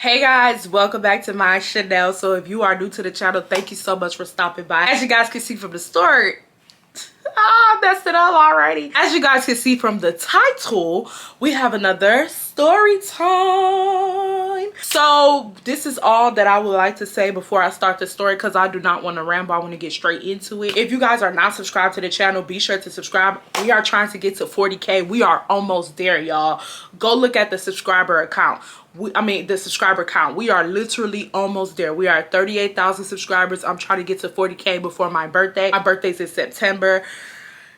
Hey guys, welcome back to my channel. So if you are new to the channel, thank you so much for stopping by. As you guys can see from the story, I messed it up already. As you guys can see from the title, we have another story time. So this is all that I would like to say before I start the story, because I do not want to ramble. I want to get straight into it. If you guys are not subscribed to the channel, be sure to subscribe. We are trying to get to 40K. We are almost there, y'all. Go look at the subscriber account. The subscriber count. We are literally almost there. We are at 38,000 subscribers. I'm trying to get to 40K before my birthday. My birthday's in September.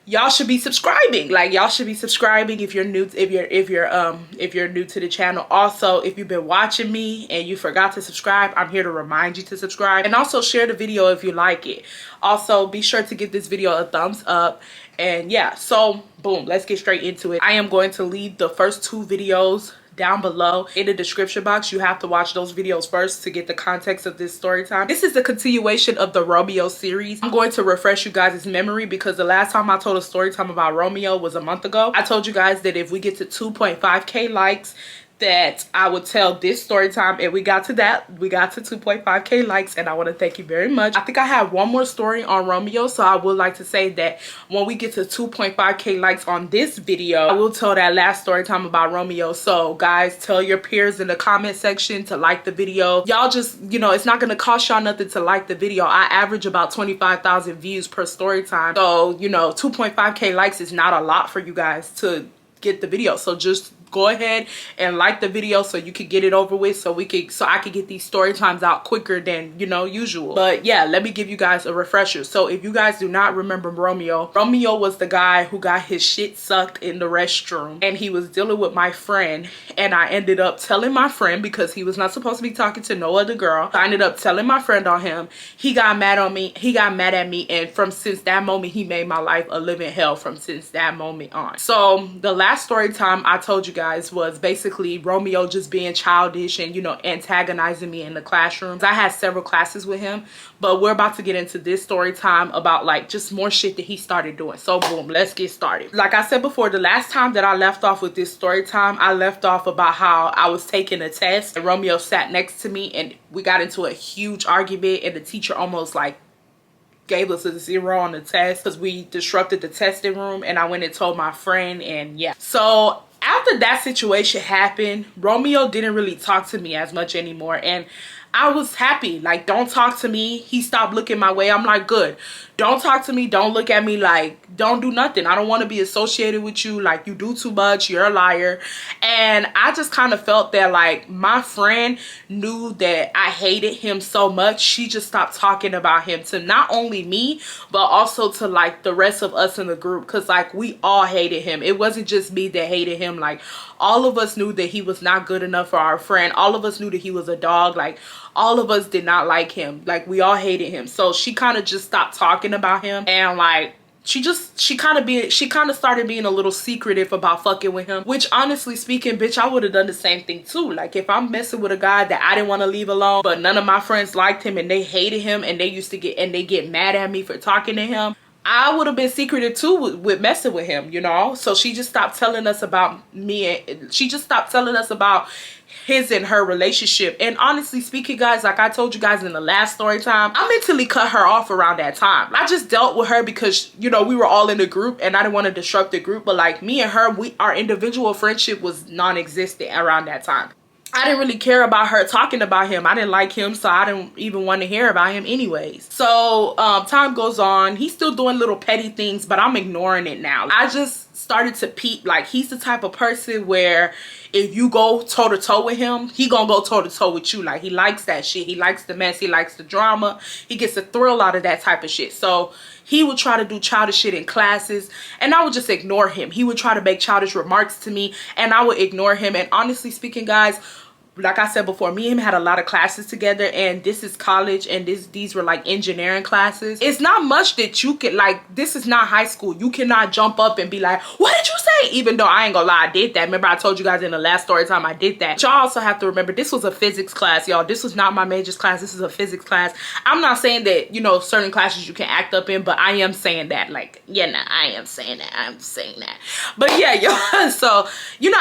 Y'all should be subscribing. Like, y'all should be subscribing if you're new, if you're new to the channel. Also, if you've been watching me and you forgot to subscribe, I'm here to remind you to subscribe, and also share the video if you like it. Also, be sure to give this video a thumbs up. And yeah, so boom, let's get straight into it. I am going to leave the first two videos down below in the description box. You have to watch those videos first to get the context of this story time. This is the continuation of the Romeo series. I'm going to refresh you guys' memory, because the last time I told a story time about Romeo was a month ago. I told you guys that if we get to 2.5K likes, that I would tell this story time, and we got to that. We got to 2.5K likes, and I want to thank you very much. I think I have one more story on Romeo, so I would like to say that when we get to 2.5K likes on this video, I will tell that last story time about Romeo. So guys, tell your peers in the comment section to like the video. Y'all just, you know, it's not gonna cost y'all nothing to like the video. I average about 25,000 views per story time, so you know, 2.5K likes is not a lot for you guys to get the video. So just go ahead and like the video so you can get it over with, so I can get these story times out quicker than, you know, usual. But yeah, let me give you guys a refresher. So if you guys do not remember Romeo was the guy who got his shit sucked in the restroom, and he was dealing with my friend, and I ended up telling my friend, because he was not supposed to be talking to no other girl. I ended up telling my friend on him. He got mad on me. He got mad at me, and since that moment, he made my life a living hell since that moment on. So the last story time I told you guys was basically Romeo just being childish and, you know, antagonizing me in the classrooms. I had several classes with him, but we're about to get into this story time about like just more shit that he started doing. So boom, let's get started. Like I said before, the last time that I left off with this story time, I left off about how I was taking a test and Romeo sat next to me, and we got into a huge argument, and the teacher almost like gave us a 0 on the test because we disrupted the testing room, and I went and told my friend. And yeah, so after that situation happened, Romeo didn't really talk to me as much anymore, and I was happy. Like, don't talk to me. He stopped looking my way. I'm like, good. Don't talk to me. Don't look at me. Like, don't do nothing. I don't want to be associated with you. Like, you do too much. You're a liar. And I just kind of felt that, like, my friend knew that I hated him so much. She just stopped talking about him to not only me, but also to, like, the rest of us in the group. Because, like, we all hated him. It wasn't just me that hated him. Like, all of us knew that he was not good enough for our friend. All of us knew that he was a dog. Like, all of us did not like him. Like, we all hated him. So she kind of just stopped talking about him, and like she kind of started being a little secretive about fucking with him, which honestly speaking, bitch, I would have done the same thing too. Like, if I'm messing with a guy that I didn't want to leave alone, but none of my friends liked him and they hated him, and they get mad at me for talking to him, I would have been secretive too with messing with him, you know. So she just stopped telling us about me, and she just stopped telling us about his and her relationship. And honestly speaking, guys, like I told you guys in the last story time, I mentally cut her off around that time. I just dealt with her because, you know, we were all in a group and I didn't want to disrupt the group. But like, me and her, our individual friendship was non-existent around that time. I didn't really care about her talking about him. I didn't like him, so I didn't even want to hear about him anyways. So time goes on. He's still doing little petty things, but I'm ignoring it now. I just started to peep. Like, he's the type of person where if you go toe-to-toe with him, he gonna go toe-to-toe with you. Like, he likes that shit. He likes the mess. He likes the drama. He gets a thrill out of that type of shit. So he would try to do childish shit in classes, and I would just ignore him. He would try to make childish remarks to me, and I would ignore him. And honestly speaking, guys, like I said before, me and him had a lot of classes together, and this is college, and these were like engineering classes. It's not much that you can, like, this is not high school. You cannot jump up and be like, what did you say? Even though I ain't gonna lie, I did that. Remember I told you guys in the last story time I did that. But y'all also have to remember, this was a physics class, y'all. This was not my majors class. This is a physics class. I'm not saying that, you know, certain classes you can act up in, but I am saying that, like, yeah, nah, I am saying that. I'm saying that. But yeah, y'all, so, you know,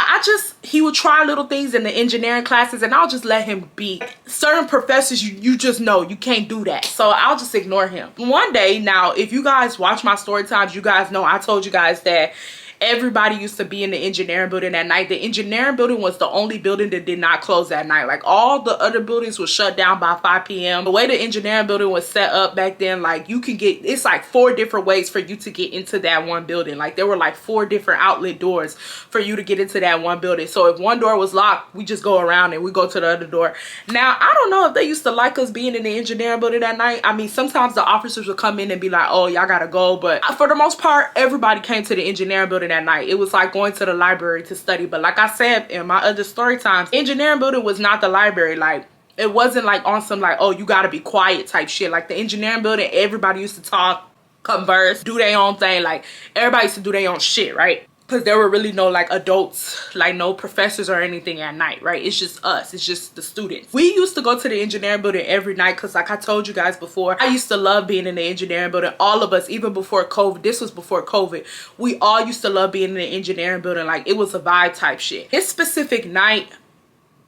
he would try little things in the engineering class classes and I'll just let him be. Certain professors, you just know you can't do that. So I'll just ignore him. One day, now, if you guys watch my story times, you guys know I told you guys that everybody used to be in the engineering building at night. The engineering building was the only building that did not close at night. Like all the other buildings were shut down by 5 p.m. The way the engineering building was set up back then, like you can get, it's like 4 different ways for you to get into that one building. Like there were like 4 different outlet doors for you to get into that one building. So if one door was locked, we just go around and we go to the other door. Now, I don't know if they used to like us being in the engineering building at night. I mean, sometimes the officers would come in and be like, oh, y'all gotta go. But for the most part, everybody came to the engineering building at night. It was like going to the library to study. But like I said in my other story times, engineering building was not the library. Like it wasn't like on some like, oh, you gotta be quiet type shit. Like the engineering building, everybody used to talk, converse, do their own thing. Like everybody used to do their own shit, right? Because there were really no like adults, like no professors or anything at night, right? It's just us, it's just the students. We used to go to the engineering building every night because like I told you guys before, I used to love being in the engineering building. All of us, even before COVID, this was before COVID, we all used to love being in the engineering building. Like it was a vibe type shit. This specific night,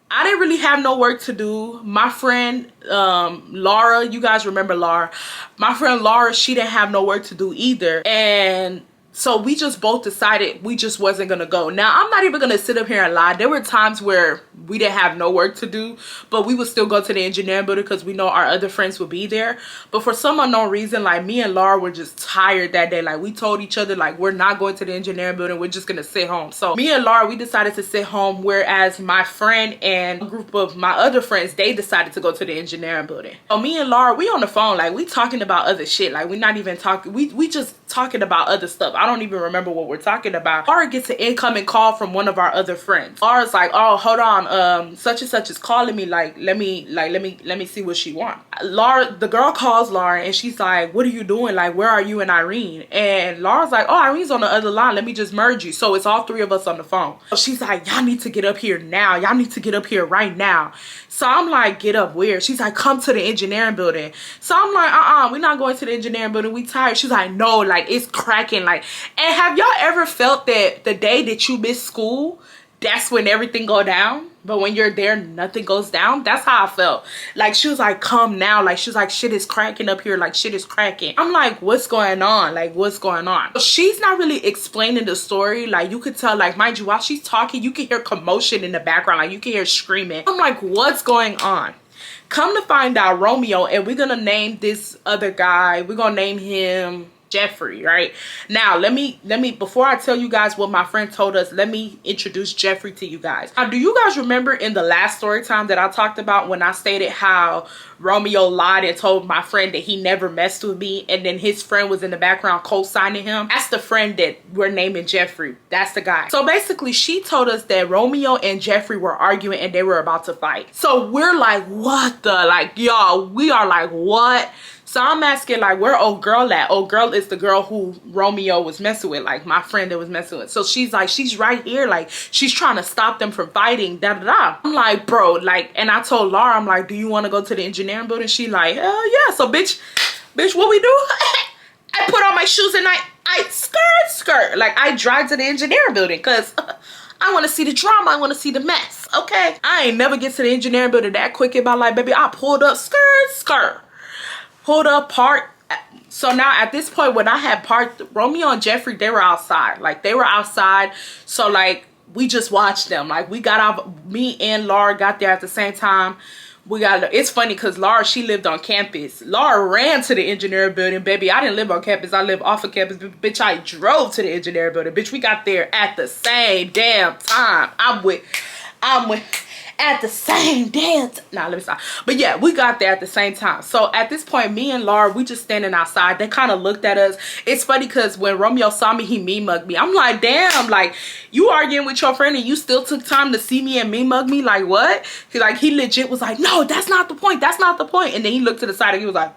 I didn't really have no work to do. My friend Laura, you guys remember Laura, my friend Laura, she didn't have no work to do either. And so we just both decided we just wasn't gonna go. Now, I'm not even gonna sit up here and lie. There were times where we didn't have no work to do, but we would still go to the engineering building because we know our other friends would be there. But for some unknown reason, like me and Laura were just tired that day. Like we told each other like we're not going to the engineering building, we're just gonna sit home. So me and Laura, we decided to sit home, whereas my friend and a group of my other friends, they decided to go to the engineering building. So me and Laura, we on the phone, like we talking about other shit. Like we're not even talking, we just talking about other stuff. I don't even remember what we're talking about. Laura gets an incoming call from one of our other friends. Laura's like, oh, hold on, such and such is calling me. Like, let me see what she wants. Laura, the girl calls Laura and she's like, what are you doing? Like, where are you and Irene? And Laura's like, oh, Irene's on the other line. Let me just merge you. So it's all 3 of us on the phone. So she's like, y'all need to get up here now. Y'all need to get up here right now. So I'm like, get up where? She's like, come to the engineering building. So I'm like, we're not going to the engineering building. We tired. She's like, no, like it's cracking. Like, and have y'all ever felt that the day that you miss school, that's when everything go down? But when you're there, nothing goes down. That's how I felt. Like she was like, come now. Like she was like, shit is cracking up here. Like shit is cracking. I'm like, what's going on? Like what's going on? She's not really explaining the story. Like you could tell, like mind you, while she's talking, you can hear commotion in the background. Like you can hear screaming. I'm like, what's going on? Come to find out, Romeo, and we're gonna name this other guy, we're gonna name him Jeffrey, right? Now let me before I tell you guys what my friend told us, let me introduce Jeffrey to you guys. Now, do you guys remember in the last story time that I talked about when I stated how Romeo lied and told my friend that he never messed with me, and then his friend was in the background co-signing him? That's the friend that we're naming Jeffrey. That's the guy. So basically she told us that Romeo and Jeffrey were arguing and they were about to fight. So we're like, what the, like, y'all, we are like, what? So I'm asking, like, where old girl at? Old girl is the girl who Romeo was messing with, like my friend that was messing with. So she's like, she's right here. Like, she's trying to stop them from fighting, da da da. I'm like, bro, like, and I told Laura, I'm like, do you want to go to the engineering building? She like, hell yeah. So bitch, what we do? I put on my shoes and I skirt. Like, I drive to the engineering building because I want to see the drama. I want to see the mess, okay? I ain't never get to the engineering building that quick in my life, baby. I pulled up, skirt. Pulled up, parked. So now at this point when I had parked, Romeo and Jeffrey, they were outside. Like they were outside. So like we just watched them. Like we got out, me and Laura got there at the same time. It's funny because Laura, she lived on campus. Laura ran to the engineering building, baby. I didn't live on campus. I live off of campus. Bitch, I drove to the engineering building. Bitch, we got there at the same damn time. I'm with at the same damn time. Nah, let me stop. But yeah, we got there at the same time. So at this point, me and Laura, we just standing outside. They kind of looked at us. It's funny because when Romeo saw me, he me-mugged me. I'm like, damn, like, you arguing with your friend and you still took time to see me and me-mug me? Like, what? He legit was like, no, that's not the point. That's not the point. And then he looked to the side and he was like,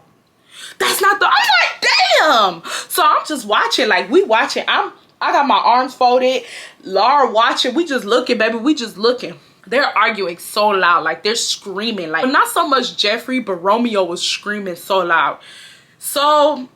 that's not the... I'm like, damn. So I'm just watching. Like, we watching. I got my arms folded. Laura watching. We just looking, baby. We just looking. They're arguing so loud, like they're screaming, like not so much Jeffrey, but Romeo was screaming so loud. So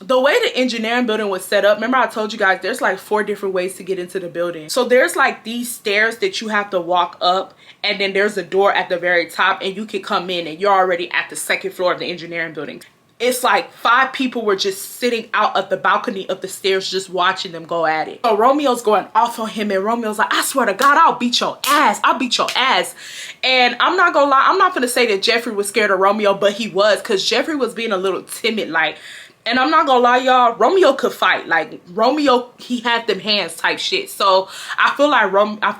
the way the engineering building was set up, remember I told you guys there's like 4 different ways to get into the building. So there's like these stairs that you have to walk up, and then there's a door at the very top, and you can come in and you're already at the 2nd floor of the engineering building. It's like 5 people were just sitting out of the balcony of the stairs just watching them go at it. So Romeo's going off on him, and Romeo's like, I swear to God, I'll beat your ass. I'll beat your ass. And I'm not gonna lie, I'm not gonna say that Jeffrey was scared of Romeo, but he was, because Jeffrey was being a little timid, like. And I'm not gonna lie, y'all, Romeo could fight. Like, Romeo, he had them hands type shit. So I feel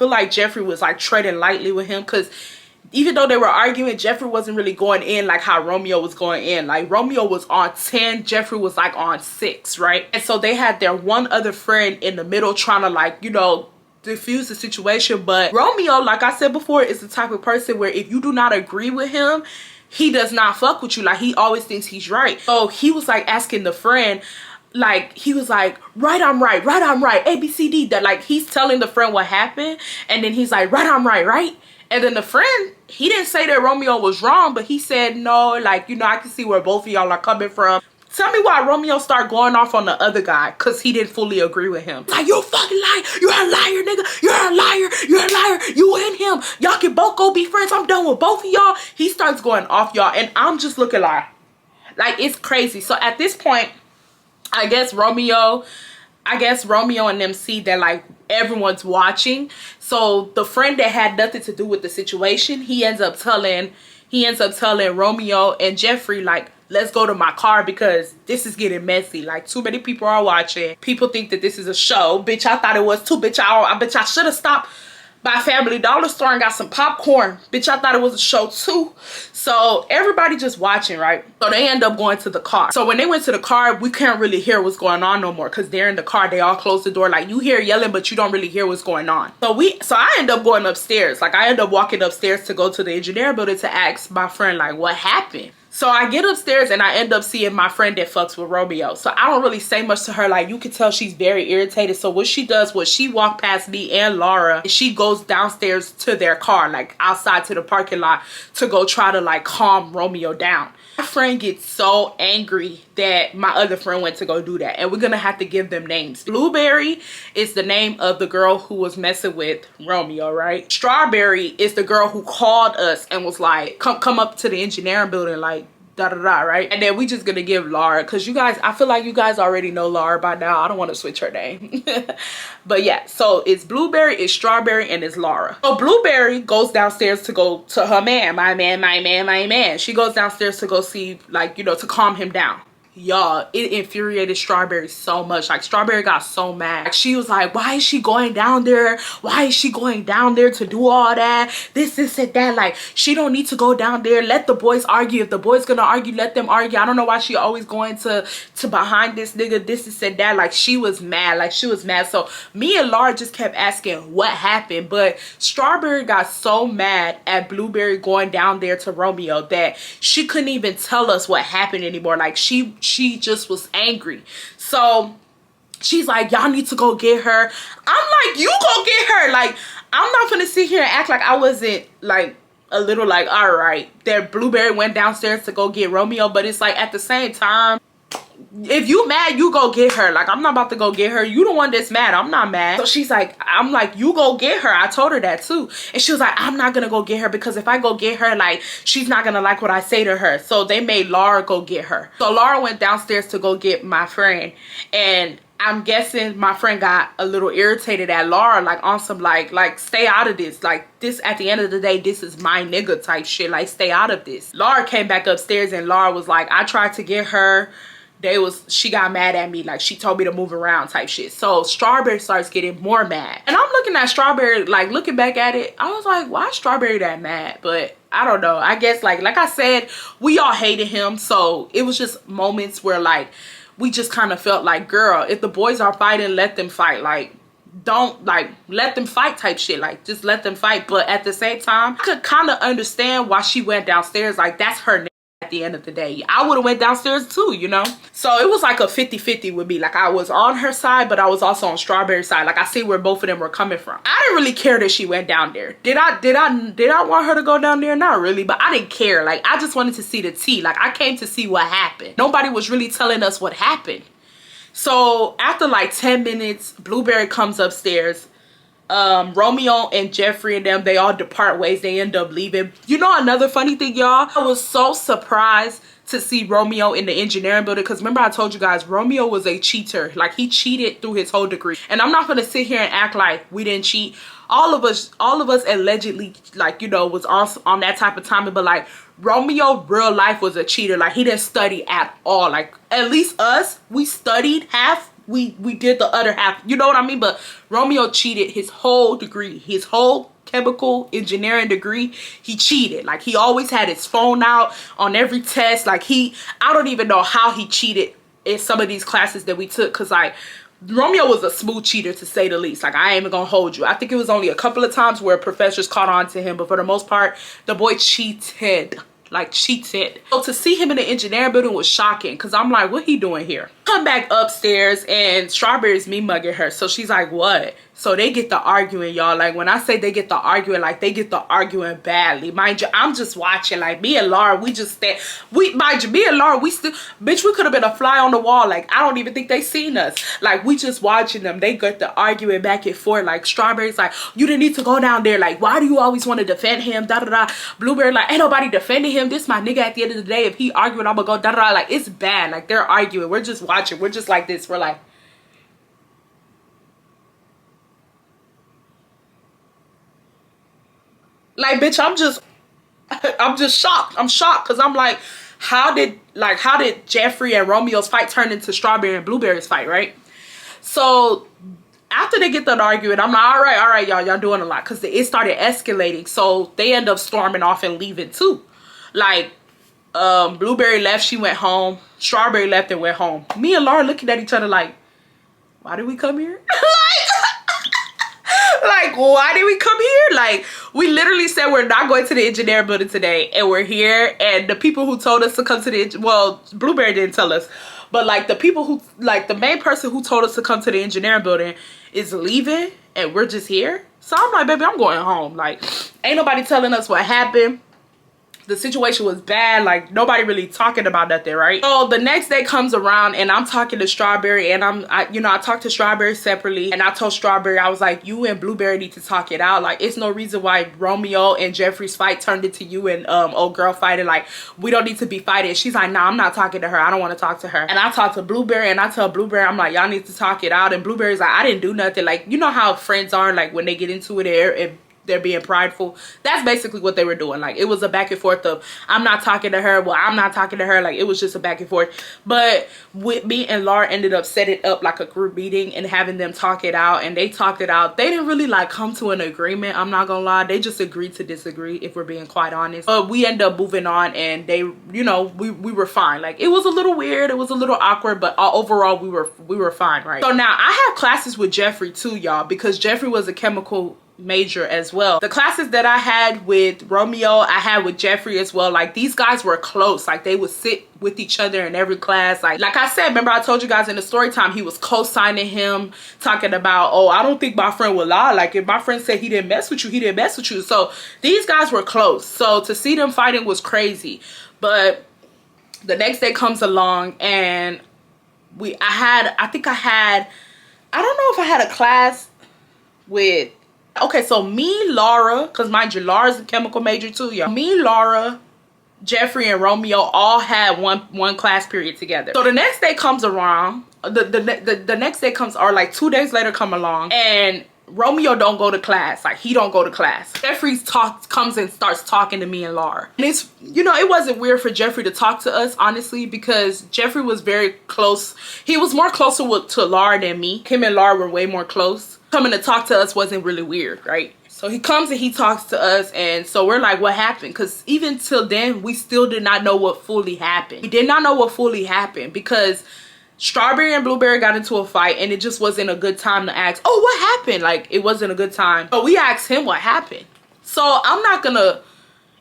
like Jeffrey was like treading lightly with him, because even though they were arguing, Jeffrey wasn't really going in like how Romeo was going in. Like, Romeo was on 10, Jeffrey was like on 6, right? And so they had their one other friend in the middle trying to, like, you know, diffuse the situation. But Romeo, like I said before, is the type of person where if you do not agree with him, he does not fuck with you. Like, he always thinks he's right. So he was like asking the friend, like, he was like, right, I'm right, right, I'm right, A, B, C, D. That, like, he's telling the friend what happened, and then he's like, right, I'm right, right? And then the friend, he didn't say that Romeo was wrong, but he said, no, like, you know, I can see where both of y'all are coming from. Tell me why Romeo started going off on the other guy, because he didn't fully agree with him. Like, you fucking liar. You're a liar, nigga. You're a liar. You're a liar. You and him. Y'all can both go be friends. I'm done with both of y'all. He starts going off, y'all. And I'm just looking like it's crazy. So at this point, I guess Romeo and them see that, like, everyone's watching. So the friend that had nothing to do with the situation, he ends up telling Romeo and Jeffrey, like, let's go to my car because this is getting messy. Like, too many people are watching. People think that this is a show. Bitch, I thought it was too. Bitch, I should have stopped by Family Dollar Store and got some popcorn. Bitch, I thought it was a show too. So everybody just watching, right? So they end up going to the car. So when they went to the car, we can't really hear what's going on no more, because they're in the car. They all closed the door. Like, you hear yelling, but you don't really hear what's going on. So I end up going upstairs. Like, I end up walking upstairs to go to the engineer building to ask my friend, like, what happened? So I get upstairs and I end up seeing my friend that fucks with Romeo. So I don't really say much to her. Like, you can tell she's very irritated. So what she does was she walked past me and Laura, and she goes downstairs to their car, like outside to the parking lot, to go try to, like, calm Romeo down. My friend gets so angry that my other friend went to go do that. And we're gonna have to give them names. Blueberry is the name of the girl who was messing with Romeo, right? Strawberry is the girl who called us and was like, come up to the engineering building, like, da da da, right? And then we just gonna give Laura, because you guys, I feel like you guys already know Laura by now. I don't want to switch her name. But yeah, so it's Blueberry, it's Strawberry, and it's Laura. So Blueberry goes downstairs to go to her man, my man. She goes downstairs to go see, like, you know, to calm him down. Y'all, it infuriated Strawberry so much. Like, Strawberry got so mad. Like, she was like, why is she going down there? Why is she going down there to do all that? This and that. Like, she don't need to go down there. Let the boys argue. If the boys gonna argue, let them argue. I don't know why she always going to behind this nigga, this and that. Like, she was mad. Like, she was mad. So me and Laura just kept asking what happened. But Strawberry got so mad at Blueberry going down there to Romeo that she couldn't even tell us what happened anymore. Like, she just was angry. So she's like, y'all need to go get her. I'm like, you go get her. Like, I'm not gonna sit here and act like I wasn't, like, a little like, all right, that Blueberry went downstairs to go get Romeo. But it's like, at the same time, if you mad, you go get her. Like, I'm not about to go get her. You the one that's mad. I'm not mad. So she's like, I'm like, you go get her. I told her that too. And she was like, I'm not gonna go get her, because if I go get her, like, she's not gonna like what I say to her. So they made Laura go get her. So Laura went downstairs to go get my friend, and I'm guessing my friend got a little irritated at Laura, like, on some like stay out of this. Like, this, at the end of the day, this is my nigga type shit. Like, stay out of this. Laura came back upstairs, and Laura was like, I tried to get her. She got mad at me. Like, she told me to move around type shit. So Strawberry starts getting more mad. And I'm looking at Strawberry, like, looking back at it, I was like, why is Strawberry that mad? But I don't know. I guess, like I said, we all hated him. So it was just moments where, like, we just kind of felt like, girl, if the boys are fighting, let them fight. Like, don't, like, let them fight type shit. Like, just let them fight. But at the same time, I could kind of understand why she went downstairs. Like, that's her nigga at at the end of the day. I would have went downstairs too, you know? So it was like a 50-50 with me. Like I was on her side, but I was also on Strawberry's side. Like I see where both of them were coming from. I didn't really care that she went down there. Did I want her to go down there? Not really, but I didn't care. Like I just wanted to see the tea. Like I came to see what happened. Nobody was really telling us what happened. So after like 10 minutes, Blueberry comes upstairs. Romeo and Jeffrey and them, they all depart ways. They end up leaving. You know another funny thing, y'all? I was so surprised to see Romeo in the engineering building, because remember I told you guys Romeo was a cheater. Like he cheated through his whole degree. And I'm not gonna sit here and act like we didn't cheat. All of us allegedly, like, you know, was on that type of timing, but like Romeo real life was a cheater. Like he didn't study at all. Like at least us, we studied half. We did the other half, you know what I mean? But Romeo cheated his whole degree, his whole chemical engineering degree. He cheated. Like he always had his phone out on every test. Like I don't even know how he cheated in some of these classes that we took, because like Romeo was a smooth cheater to say the least. Like I ain't even gonna hold you. I think it was only a couple of times where professors caught on to him, but for the most part, the boy cheated. Like cheated. So to see him in the engineering building was shocking, because I'm like, what he doing here? Come back upstairs and Strawberry's me mugging her. So she's like, what? So they get the arguing, y'all. Like when I say they get the arguing, like they get the arguing badly. Mind you, I'm just watching. Like me and Laura, we just stand. Mind you, me and Laura, we still, bitch, we could have been a fly on the wall. Like I don't even think they seen us. Like we just watching them. They get the arguing back and forth. Like Strawberry's like, you didn't need to go down there. Like why do you always want to defend him? Da da da. Blueberry like, ain't nobody defending him. This my nigga at the end of the day. If he arguing, I'm gonna go da da da. Like it's bad. Like they're arguing. We're just watching. We're just like this. We're like, bitch, I'm just shocked. I'm shocked, because I'm like, how did Jeffrey and Romeo's fight turn into Strawberry and Blueberry's fight, right? So after they get done arguing, I'm like, all right, y'all doing a lot, because it started escalating. So they end up storming off and leaving too. Like Blueberry left, she went home. Strawberry left and went home. Me and Laura looking at each other like, why did we come here? Like, why did we come here? Like, we literally said we're not going to the engineering building today, and we're here. And the people who told us to come to the, well, Blueberry didn't tell us, but like the people who, like the main person who told us to come to the engineering building is leaving, and we're just here. So I'm like, baby, I'm going home. Like, ain't nobody telling us what happened. The situation was bad. Like nobody really talking about nothing, right? So the next day comes around and I'm talking to Strawberry, and I talked to Strawberry separately, and I told Strawberry, I was like, you and Blueberry need to talk it out. Like it's no reason why Romeo and Jeffrey's fight turned into you and old girl fighting. Like we don't need to be fighting. She's like, nah, I'm not talking to her. I don't want to talk to her. And I talked to Blueberry, and I tell Blueberry, I'm like, y'all need to talk it out. And Blueberry's like, I didn't do nothing. Like, you know how friends are, like when they get into it, they're being prideful. That's basically what they were doing. Like it was a back and forth of, I'm not talking to her, well, I'm not talking to her. Like it was just a back and forth. But with me and Laura ended up setting up like a group meeting and having them talk it out, and they talked it out. They didn't really like come to an agreement, I'm not gonna lie. They just agreed to disagree, if we're being quite honest. But we ended up moving on, and they, you know, we were fine. Like it was a little weird, it was a little awkward, but overall we were fine, right? So now I have classes with Jeffrey too, y'all, because Jeffrey was a chemical major as well. The classes that I had with Romeo, I had with Jeffrey as well. Like these guys were close. Like they would sit with each other in every class. Like I said, remember I told you guys in the story time, he was co-signing him, talking about, oh, I don't think my friend will lie. Like if my friend said he didn't mess with you, he didn't mess with you. So these guys were close. So to see them fighting was crazy. But the next day comes along, and I don't know if I had a class with, okay, so me, Laura, because mind you, Laura's a chemical major too, y'all. Me, Laura, Jeffrey, and Romeo all had one class period together. So the next day comes around, the next day comes, or like 2 days later come along, and Romeo don't go to class. Like he don't go to class. Jeffrey comes and starts talking to me and Laura. And it's, you know, it wasn't weird for Jeffrey to talk to us, honestly, because Jeffrey was very close. He was more closer to Laura than me. Him and Laura were way more close. Coming to talk to us wasn't really weird, right? So he comes and he talks to us, and so we're like, what happened? Because even till then, we still did not know what fully happened. We did not know what fully happened because Strawberry and Blueberry got into a fight, and it just wasn't a good time to ask, oh, what happened? Like, it wasn't a good time. But we asked him what happened. So I'm not gonna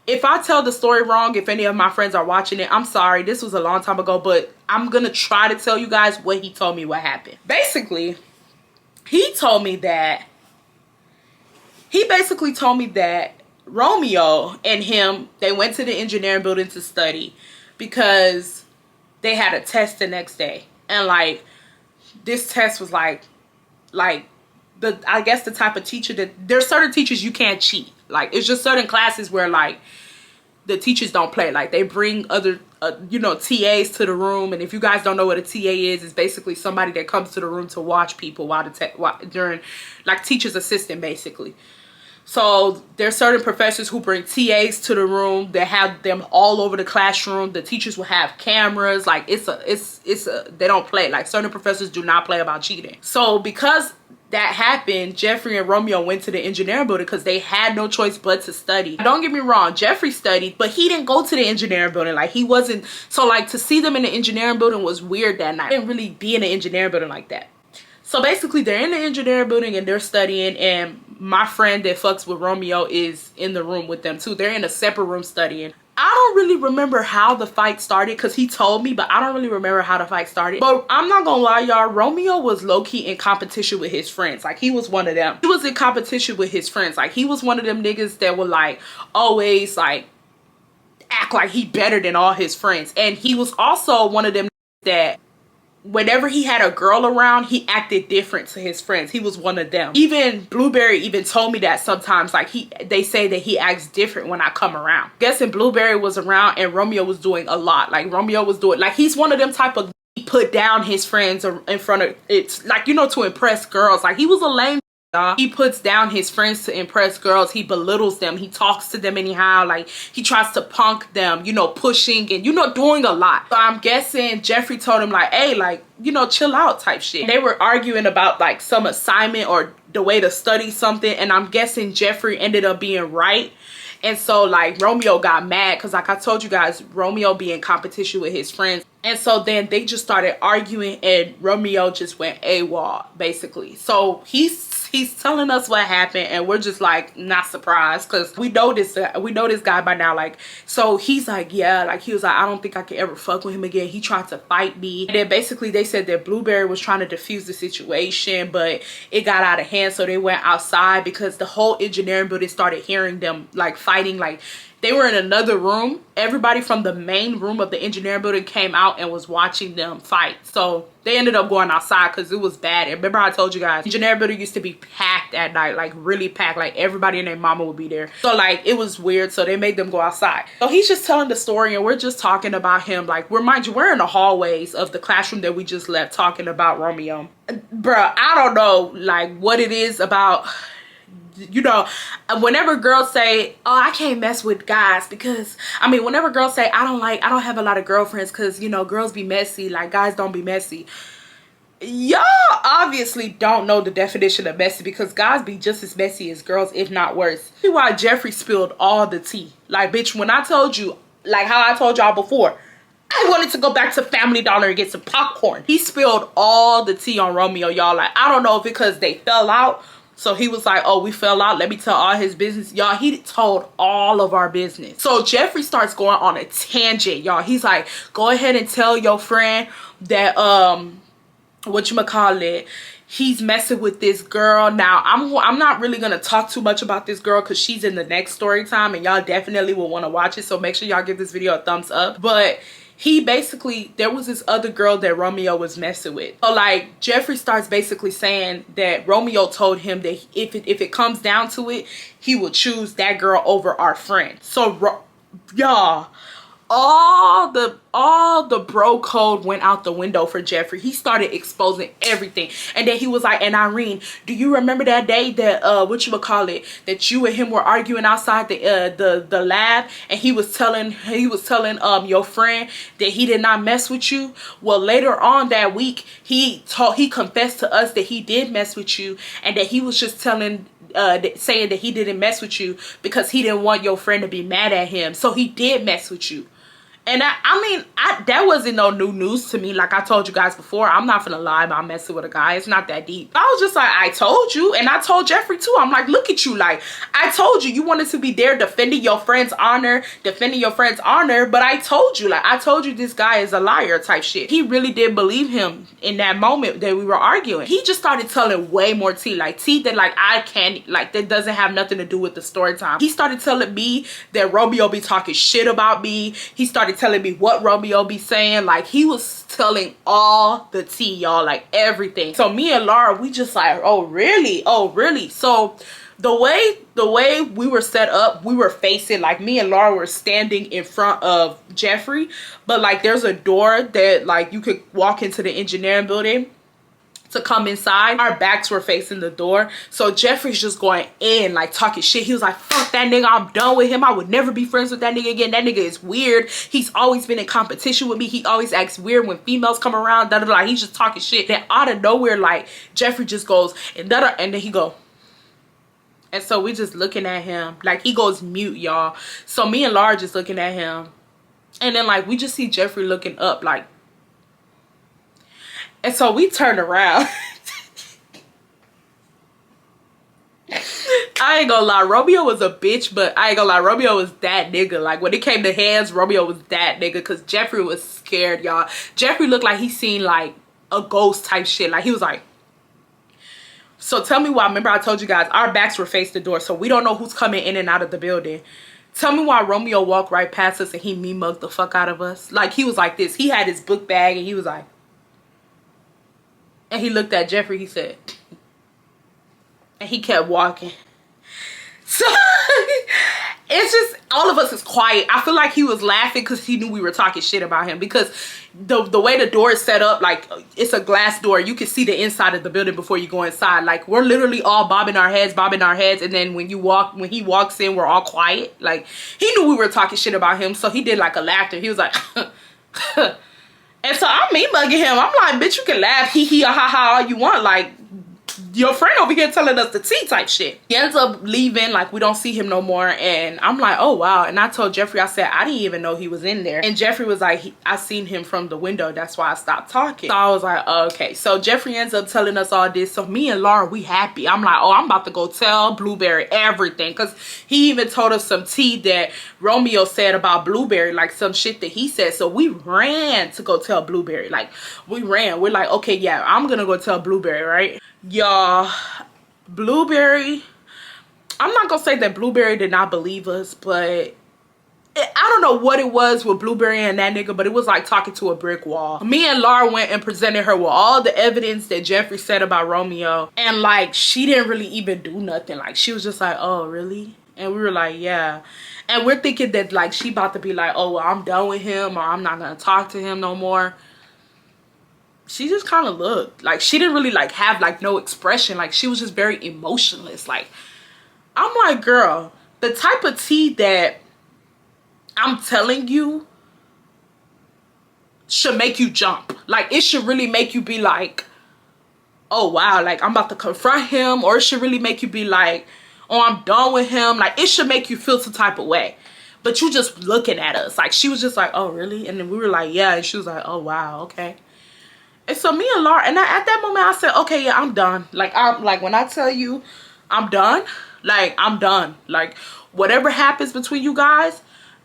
If I tell the story wrong, if any of my friends are watching it, I'm sorry. This was a long time ago, but I'm gonna try to tell you guys what he told me what happened. Basically, he basically told me that Romeo and him, they went to the engineering building to study because they had a test the next day. And like, this test was like I guess the type of teacher that, there's certain teachers you can't cheat. Like, it's just certain classes where like the teachers don't play. Like, they bring other you know, TAs to the room. And if you guys don't know what a TA is, it's basically somebody that comes to the room to watch people while during, like, teacher's assistant basically. So there's certain professors who bring TAs to the room. They have them all over the classroom. The teachers will have cameras. Like, they don't play. Like, certain professors do not play about cheating. So because that happened, Jeffrey and Romeo went to the engineering building because they had no choice but to study. Don't get me wrong, Jeffrey studied, but he didn't go to the engineering building. Like, he wasn't, so like, to see them in the engineering building was weird that night. They didn't really be in the engineering building like that. So basically, they're in the engineering building and they're studying, and my friend that fucks with Romeo is in the room with them too. They're in a separate room studying. I don't really remember how the fight started because he told me, but I don't really remember how the fight started. But I'm not gonna lie, y'all, Romeo was low-key in competition with his friends. Like, he was one of them. He was in competition with his friends. Like, he was one of them niggas that would like always like act like he better than all his friends. And he was also one of them that whenever he had a girl around, he acted different to his friends. He was one of them. Even Blueberry even told me that sometimes, like, they say that he acts different when I come around. Guessing Blueberry was around and Romeo was doing a lot. Like, Romeo was doing, like, he's one of them type of, he put down his friends in front of, it's like, you know, to impress girls. Like, he was a lame. He puts down his friends to impress girls. He belittles them. He talks to them anyhow. Like, he tries to punk them, you know, pushing and, you know, doing a lot. So I'm guessing Jeffrey told him like, hey, like, you know, chill out type shit. They were arguing about like some assignment or the way to study something. And I'm guessing Jeffrey ended up being right. And so like Romeo got mad because, like I told you guys, Romeo be in competition with his friends. And so then they just started arguing and Romeo just went AWOL basically. So he's telling us what happened and we're just like not surprised because we know this guy by now. Like, so he's like, yeah, like he was like, I don't think I can ever fuck with him again. He tried to fight me. And then basically they said that Blueberry was trying to defuse the situation, but it got out of hand. So they went outside because the whole engineering building started hearing them like fighting. Like, they were in another room. Everybody from the main room of the engineering building came out and was watching them fight. So they ended up going outside because it was bad. And remember I told you guys, engineering building used to be packed at night, like really packed. Like, everybody and their mama would be there. So like, it was weird. So they made them go outside. So he's just telling the story and we're just talking about him. Like, mind you, we're in the hallways of the classroom that we just left talking about Romeo. Bruh, I don't know like what it is about, you know, whenever girls say, oh, I can't mess with guys because, I mean, whenever girls say, I don't have a lot of girlfriends because, you know, girls be messy, like guys don't be messy. Y'all obviously don't know the definition of messy because guys be just as messy as girls, if not worse. See why Jeffrey spilled all the tea. Like, bitch, when I told you, like how I told y'all before, I wanted to go back to Family Dollar and get some popcorn. He spilled all the tea on Romeo, y'all. Like, I don't know if because they fell out. So he was like, oh, we fell out. Let me tell all his business. Y'all, he told all of our business. So Jeffrey starts going on a tangent, y'all. He's like, go ahead and tell your friend that, whatchamacallit, he's messing with this girl. Now, I'm not really going to talk too much about this girl because she's in the next story time. And y'all definitely will want to watch it. So make sure y'all give this video a thumbs up. But he basically, there was this other girl that Romeo was messing with. So like, Jeffrey starts basically saying that Romeo told him that if it comes down to it, he will choose that girl over our friend. So y'all, all the bro code went out the window for Jeffrey. He started exposing everything. And then he was like, and Irene, do you remember that day that that you and him were arguing outside the lab and he was telling your friend that he did not mess with you? Well, later on that week he confessed to us that he did mess with you and that he was just saying that he didn't mess with you because he didn't want your friend to be mad at him. So he did mess with you. And I mean, that wasn't no new news to me. Like I told you guys before, I'm not gonna lie about messing with a guy. It's not that deep. I was just like, I told you. And I told Jeffrey too. I'm like, look at you. Like, I told you wanted to be there defending your friend's honor. But I told you, like, I told you this guy is a liar type shit. He really did believe him in that moment that we were arguing. He just started telling way more tea. Like, tea that, like, I can't, like, that doesn't have nothing to do with the story time. He started telling me that Romeo be talking shit about me. He started telling me what Romeo be saying. Like, he was telling all the tea, y'all, like everything. So me and Laura, we just like, oh really, oh really. So the way we were set up, we were facing, like, me and Laura were standing in front of Jeffrey, but like there's a door that like you could walk into the engineering building to come inside. Our backs were facing the door, so Jeffrey's just going in, like, talking shit. He was like, fuck that nigga, I'm done with him, I would never be friends with that nigga again, that nigga is weird, he's always been in competition with me, he always acts weird when females come around, da da da. He's just talking shit. Then out of nowhere, like, Jeffrey just goes and da da, and then he go, and so we just looking at him, like, he goes mute, y'all. So me and Laura just looking at him, and then like we just see Jeffrey looking up, like, and so we turned around. I ain't gonna lie, Romeo was a bitch, but I ain't gonna lie, Romeo was that nigga. Like, when it came to hands, Romeo was that nigga, because Jeffrey was scared, y'all. Jeffrey looked like he seen like a ghost type shit. Like, he was like, so tell me why. Remember I told you guys our backs were faced the door, so we don't know who's coming in and out of the building. Tell me why Romeo walked right past us and he me-mugged the fuck out of us. Like, he was like this. He had his book bag and he was like, and he looked at Jeffrey, he said, and he kept walking. So it's just, all of us is quiet. I feel like he was laughing because he knew we were talking shit about him, because the way the door is set up, like, it's a glass door. You can see the inside of the building before you go inside. Like, we're literally all bobbing our heads, and then when he walks in, we're all quiet. Like, he knew we were talking shit about him, so he did like a laughter. He was like, and so I'm me-mugging him. I'm like, bitch, you can laugh, hee hee, ha ha, all you want. Like, your friend over here telling us the tea type shit. He ends up leaving, like, we don't see him no more, and I'm like, oh wow. And I told Jeffrey, I said, I didn't even know he was in there. And Jeffrey was like, I seen him from the window, that's why I stopped talking. So I was like, oh, okay. So Jeffrey ends up telling us all this. So me and Laura, we happy. I'm like, oh, I'm about to go tell Blueberry everything, because he even told us some tea that Romeo said about Blueberry, like some shit that he said. So we ran to go tell Blueberry. Like, we ran. We're like, okay, yeah, I'm gonna go tell Blueberry, right? Y'all, Blueberry, I'm not gonna say that Blueberry did not believe us, but I don't know what it was with Blueberry and that nigga, but it was like talking to a brick wall. Me and Laura went and presented her with all the evidence that Jeffrey said about Romeo, and like, she didn't really even do nothing. Like, she was just like, oh really? And we were like, yeah. And we're thinking that like she about to be like, oh well, I'm done with him, or I'm not gonna talk to him no more. She just kind of looked like she didn't really like have like no expression. Like, she was just very emotionless. Like, I'm like, girl, the type of tea that I'm telling you should make you jump. Like, it should really make you be like, oh wow, like, I'm about to confront him. Or it should really make you be like, oh, I'm done with him. Like, it should make you feel some type of way. But you just looking at us. Like, she was just like, oh really? And then we were like, yeah. And she was like, oh wow, okay. And so me and Laura, and at that moment I said, okay, yeah, I'm done. Like, I'm like, when I tell you I'm done, like, I'm done. Like, whatever happens between you guys,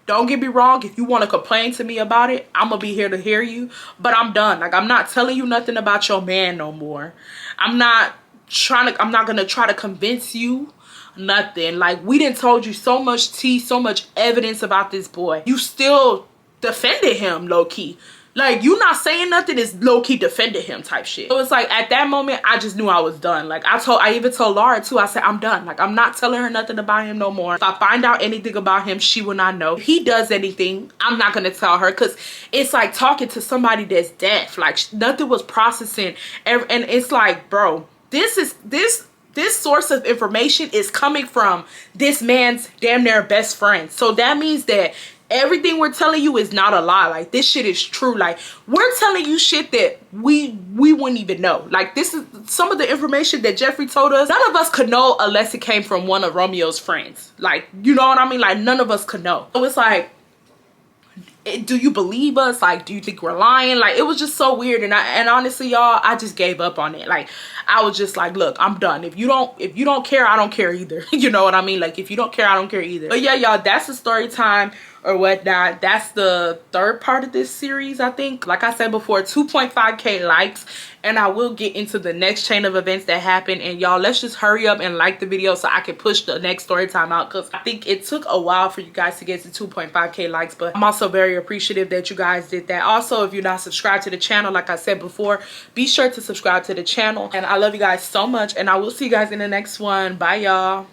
don't get me wrong, if you want to complain to me about it, I'm gonna be here to hear you, but I'm done. Like, I'm not telling you nothing about your man no more. I'm not gonna try to convince you nothing. Like, we done told you so much tea, so much evidence about this boy. You still defended him low-key. Like, you not saying nothing is low-key defending him type shit. So it's like, at that moment, I just knew I was done. Like, I even told Laura too, I said, I'm done. Like, I'm not telling her nothing about him no more. If I find out anything about him, she will not know. If he does anything, I'm not gonna tell her, because it's like talking to somebody that's deaf. Like, nothing was processing. And it's like, bro, this source of information is coming from this man's damn near best friend. So that means that everything we're telling you is not a lie. Like, this shit is true. Like, we're telling you shit that we wouldn't even know. Like, this is some of the information that Jeffrey told us. None of us could know unless it came from one of Romeo's friends. Like, you know what I mean? Like, none of us could know. So it's like, do you believe us? Like, do you think we're lying? Like, it was just so weird. And honestly, y'all, I just gave up on it. Like, I was just like, look, I'm done. If you don't care, I don't care either. You know what I mean? Like, if you don't care, I don't care either. But yeah, y'all, that's the story time or whatnot. That's the third part of this series, I think. Like I said before, 2.5K likes, and I will get into the next chain of events that happen. And y'all, let's just hurry up and like the video so I can push the next story time out, because I think it took a while for you guys to get to 2.5K likes. But I'm also very appreciative that you guys did that. Also, if you're not subscribed to the channel, like I said before, be sure to subscribe to the channel. And I love you guys so much, and I will see you guys in the next one. Bye, y'all.